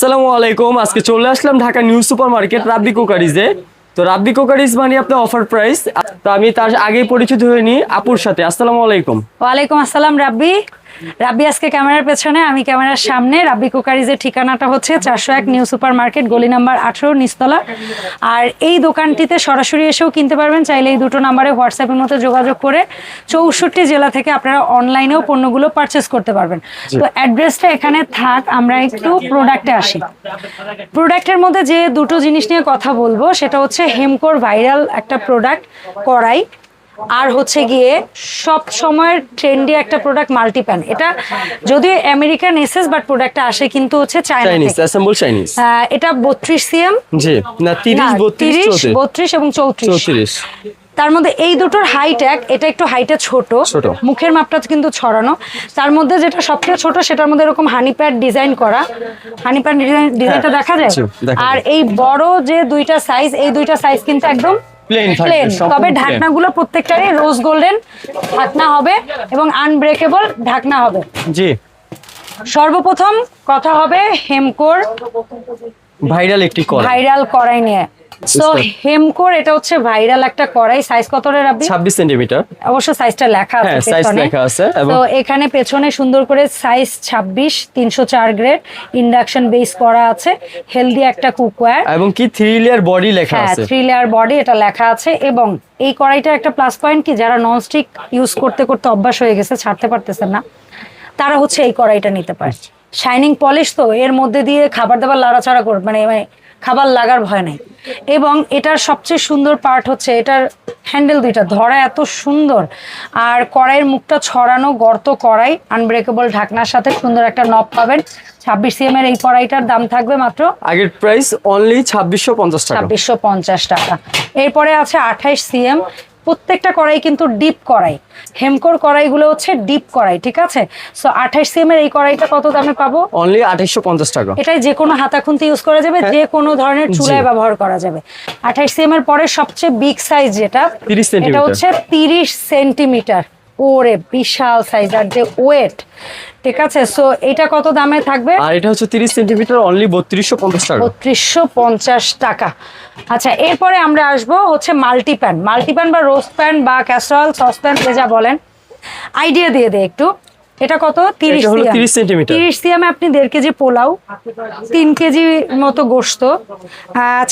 আসসালামু আলাইকুম। আজকে চলে আসলাম ঢাকা নিউ সুপার মার্কেট রাব্বি কুকারিজে। তো রাব্বি কুকারিজ মানে আপনার অফার প্রাইস। তো আমি তার আগেই পরিচিত হয়ে নিই আপুর সাথে। আসসালামু আলাইকুম। ওয়ালাইকুম আসসালাম রাব্বি। রাব্বি আজকে ক্যামেরার পেছনে, আমি ক্যামেরার সামনে। রাব্বি কুকারিজের ঠিকানাটা হচ্ছে 401 নিউ সুপার মার্কেট, গলি নাম্বার 18, নিচতলা। আর এই দোকানটিতে সরাসরি এসেও কিনতে পারবেন, চাইলে এই দুটো নাম্বারে হোয়াটসঅ্যাপের মতো যোগাযোগ করে 64 জেলা থেকে আপনারা অনলাইনেও পণ্যগুলো পারচেস করতে পারবেন। তো অ্যাড্রেসটা এখানে থাক, আমরা একটু প্রোডাক্টে আসি। প্রোডাক্টের মধ্যে যে দুটো জিনিস নিয়ে কথা বলবো সেটা হচ্ছে হেমকোর ভাইরাল একটা প্রোডাক্ট কড়াই, আর হচ্ছে গিয়ে সব সময়ের ট্রেন্ডি একটা প্রোডাক্ট মাল্টিপ্যান। এটা যদিও আমেরিকান এসএস, বাট প্রোডাক্টটা আসে কিন্তু হচ্ছে চায়না থেকে। Assemble Chinese. এটা 32 সিএম। জি না, 30 32 এবং 34। তার মধ্যে এই দুটোর হাইট এটা একটু হাইটে ছোট, মুখের মাপটা কিন্তু ছড়ানো। তার মধ্যে যেটা সবচেয়ে ছোট সেটার মধ্যে এরকম হানি প্যাড ডিজাইন করা, হানি প্যাড ডিজাইনটা দেখা যায়। আর এই বড় যে দুইটা সাইজ, এই দুইটা সাইজ কিন্তু একদম প্লেন, তবে ঢাকনাগুলো প্রত্যেকটারই রোজ গোল্ডেন ঢাকনা হবে এবং আনব্রেকেবল ঢাকনা হবে। জি। সর্বপ্রথম কথা হবে হেমকোর ভাইরাল কড়াই নিয়ে। সো হেমকোর এটা হচ্ছে ভাইরাল একটা কড়াই। সাইজ কত রে রাব্বি? 26 সেন্টিমিটার। অবশ্য সাইজটা লেখা আছে, সাইজ লেখা আছে। তো এখানে পেছনে সুন্দর করে সাইজ 26, 304 গ্রেড, ইন্ডাকশন বেস করা আছে, হেলদি একটা কুকওয়্যার এবং কি 3 লেয়ার বডি লেখা আছে। 3 লেয়ার বডি এটা লেখা আছে। এবং এই কড়াইটার একটা প্লাস পয়েন্ট কি, যারা ননস্টিক ইউজ করতে করতে অভ্যাস হয়ে গেছে, ছাড়তে পারতেছেন না, তারা হচ্ছে এই কড়াইটা নিতে পারে। শাইনিং পলিশ, তো এর মধ্যে দিয়ে খাবার দাবার লাড়াচাড়া করবে, মানে খাবার লাগার ভয় নেই। এবং এটার সবচেয়ে সুন্দর পার্ট হচ্ছে এটার হ্যান্ডেল দুইটা, ধরা এত সুন্দর। আর কড়াইয়ের মুখটা ছড়ানো, গর্ত কড়াই, আনব্রেকেবল ঢাকনার সাথে সুন্দর একটা নব পাবেন। 26 সিএম এর এই কড়াইটার দাম থাকবে মাত্র, আগের প্রাইস অনলি 2650 টাকা। 2650 টাকা। এরপরে আছে 28 সিএম। প্রত্যেকটা কড়াই কিন্তু ডিপ কড়াই, হেমকোর কড়াইগুলো হচ্ছে ডিপ কড়াই, ঠিক আছে? সো 28 সিএম এর এই কড়াইটা কত দামে পাবো? অনলি 2850 টাকা। এটাই যে কোনো হাতা খুন্তি ইউজ করা যাবে, যে কোনো ধরনের চুলায় ব্যবহার করা যাবে। 28 সিএম এর পরে সবচেয়ে বিগ সাইজ যেটা, এটা হচ্ছে 30 সেন্টিমিটার। ওরে বিশাল সাইজ, আর যে ওয়েট, ঠিক আছে? সো এটা কত দামে থাকবে? আর এটা হচ্ছে 30 সেন্টিমিটার, অনলি 3250 টাকা। 3250 টাকা। আচ্ছা, এরপরে আমরা আসবো হচ্ছে মাল্টিপ্যান বা রোস্ট প্যান বা ক্যাসারোল, সসপ্যান, যা বলেন। আইডিয়া দিয়ে দে একটু। এটা কত? 30 সেন্টিমিটার। 30 সিএম আপনি 1.5 কেজি পোলাও, 3 কেজি মতো গোশত,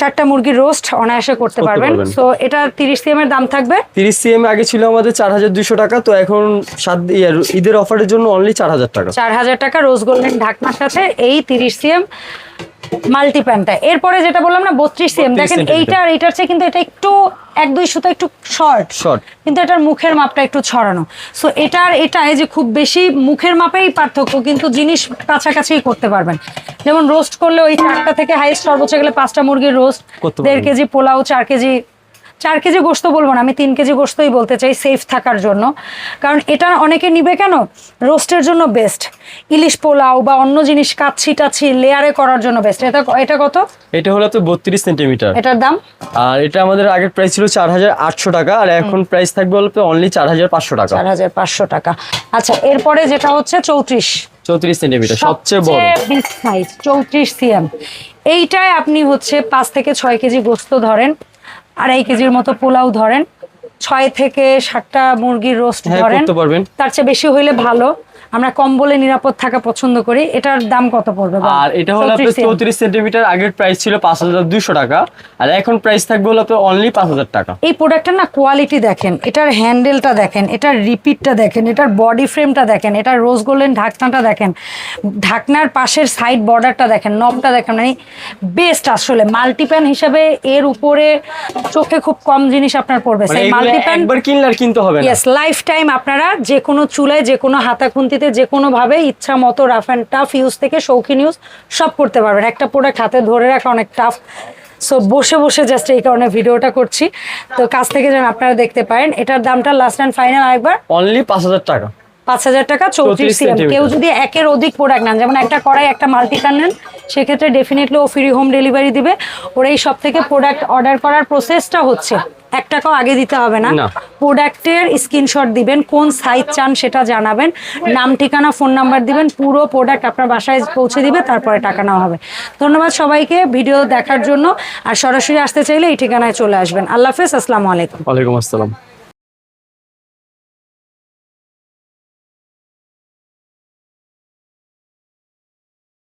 4টা মুরগির রোস্ট অনায়াসে করতে পারবেন। সো এটা 30 সিএম এর দাম থাকবে। 30 সিএম আগে ছিল আমাদের 4200 টাকা, তো এখন ঈদের অফারের জন্য অনলি 4000 টাকা। 4000 টাকা রোজ গোল্ডেন ঢাকনার সাথে এই 30 সিএম মাল্টিপ্যানটা। এরপরে যেটা বললাম না 32 সিএম, দেখেন এইটা আর এইটার চেয়ে কিন্তু এটা একটু 1-2 সুতা একটু শর্ট, কিন্তু এটার মুখের মাপটা একটু ছড়ানো। সো এটার এটাই যে খুব বেশি মুখের মাপেই পার্থক্য, কিন্তু জিনিস কাছাকাছি করতে পারবেন। যেমন রোস্ট করলে ওই 4টা থেকে হাইস্ট সর্বোচ্চ গেলে 5টা মুরগির রোস্ট, 1.5 কেজি পোলাও, 4 কেজি গোশত বলবো না, আমি 3 কেজি গোশতই বলতে চাই সেফ থাকার জন্য। কারণ এটা অনেকে নিবে কেন, রোস্টের জন্য বেস্ট, ইলিশ পোলাও বা অন্য জিনিস কাচ্ছি লেয়ারে করার জন্য বেস্ট। এটা কত? এটা হলো তো 32 সেন্টিমিটার। এটার দাম? আর এটা আমাদের আগের প্রাইস ছিল 4800 টাকা, আর এখন প্রাইস থাকবে হলো অনলি 4500 টাকা। 4500 টাকা। আচ্ছা, এরপরে যেটা হচ্ছে 34 সেন্টিমিটার, সবচেয়ে বড় বিগ সাইজ 34 সিএম। এইটায় আপনি হচ্ছে 5 থেকে 6 কেজি গোশত ধরেন, 2.5 কেজির মতো পোলাও ধরেন, 6 থেকে 7টা মুরগির রোস্ট ধরেন, তার চেয়ে বেশি হইলে ভালো। আমরা কম বলে নিরাপদ থাকা পছন্দ করি। এটার দাম কত পড়বে? আর এটা হলো 34 সেন্টিমিটার, আগের প্রাইস ছিল 5200 টাকা, আর এখন প্রাইস থাকবে হলো অনলি 5000 টাকা। এই প্রোডাক্টটার না কোয়ালিটি দেখেন, এটার হ্যান্ডেলটা দেখেন, এটার রিপিটটা দেখেন, এটার বডি ফ্রেমটা দেখেন, এটার রোজ গোল্ডেন ঢাকনাটা দেখেন, ঢাকনার পাশের সাইড বর্ডারটা দেখেন, নবটা দেখেন, মানে বেস্ট। আসলে মাল্টিপ্যান হিসেবে এর উপরে চোখে খুব কম জিনিস আপনার পড়বে। সেই মাল্টিপ্যান একবার কিনলে আর কিনতে হবে না। ইয়েস, লাইফ টাইম আপনারা যে কোনো চুলায়, যে কোনো হাতা খুন্তিতে, যে কোনো ভাবে ইচ্ছা মতো রাফ অ্যান্ড টাফ ইউজ থেকে শৌখিন ইউজ সব করতে পারবেন। একটা প্রোডাক্ট হাতে ধরে রাখা অনেক টাফ। সো বসে জাস্ট এই কারণে ভিডিওটা করছি, তো কাছ থেকে যেন আপনারা দেখতে পারেন। এটার দামটা লাস্ট অ্যান্ড ফাইনাল আরেকবার, অনলি 5000 টাকা। 5,000 টাকা 34 সিএম। সেন্টিমিটার। কেউ যদি একের অধিক প্রোডাক্ট নেন, যেমন একটা কড়াই একটা মাল্টিকান নেন, সেক্ষেত্রে ডেফিনেটলি ও ফ্রি হোম ডেলিভারি দিবে। ওর এই সব থেকে প্রোডাক্ট অর্ডার করার প্রসেসটা হচ্ছে 1 টাকাও আগে দিতে হবে না। না। প্রোডাক্টের স্ক্রিনশট দিবেন, কোন সাইজ চান সেটা জানাবেন, নাম ঠিকানা ফোন নাম্বার দিবেন, পুরো প্রোডাক্ট আপনার বাসায় পৌঁছে দিবে, তারপরে টাকা নেওয়া হবে। ধন্যবাদ সবাইকে ভিডিও দেখার জন্য। আর সরাসরি আসতে চাইলে এই ঠিকানায় চলে আসবেন। আল্লাহ হাফেজ, আসসালামু আলাইকুম। ওয়ালাইকুম আসসালাম।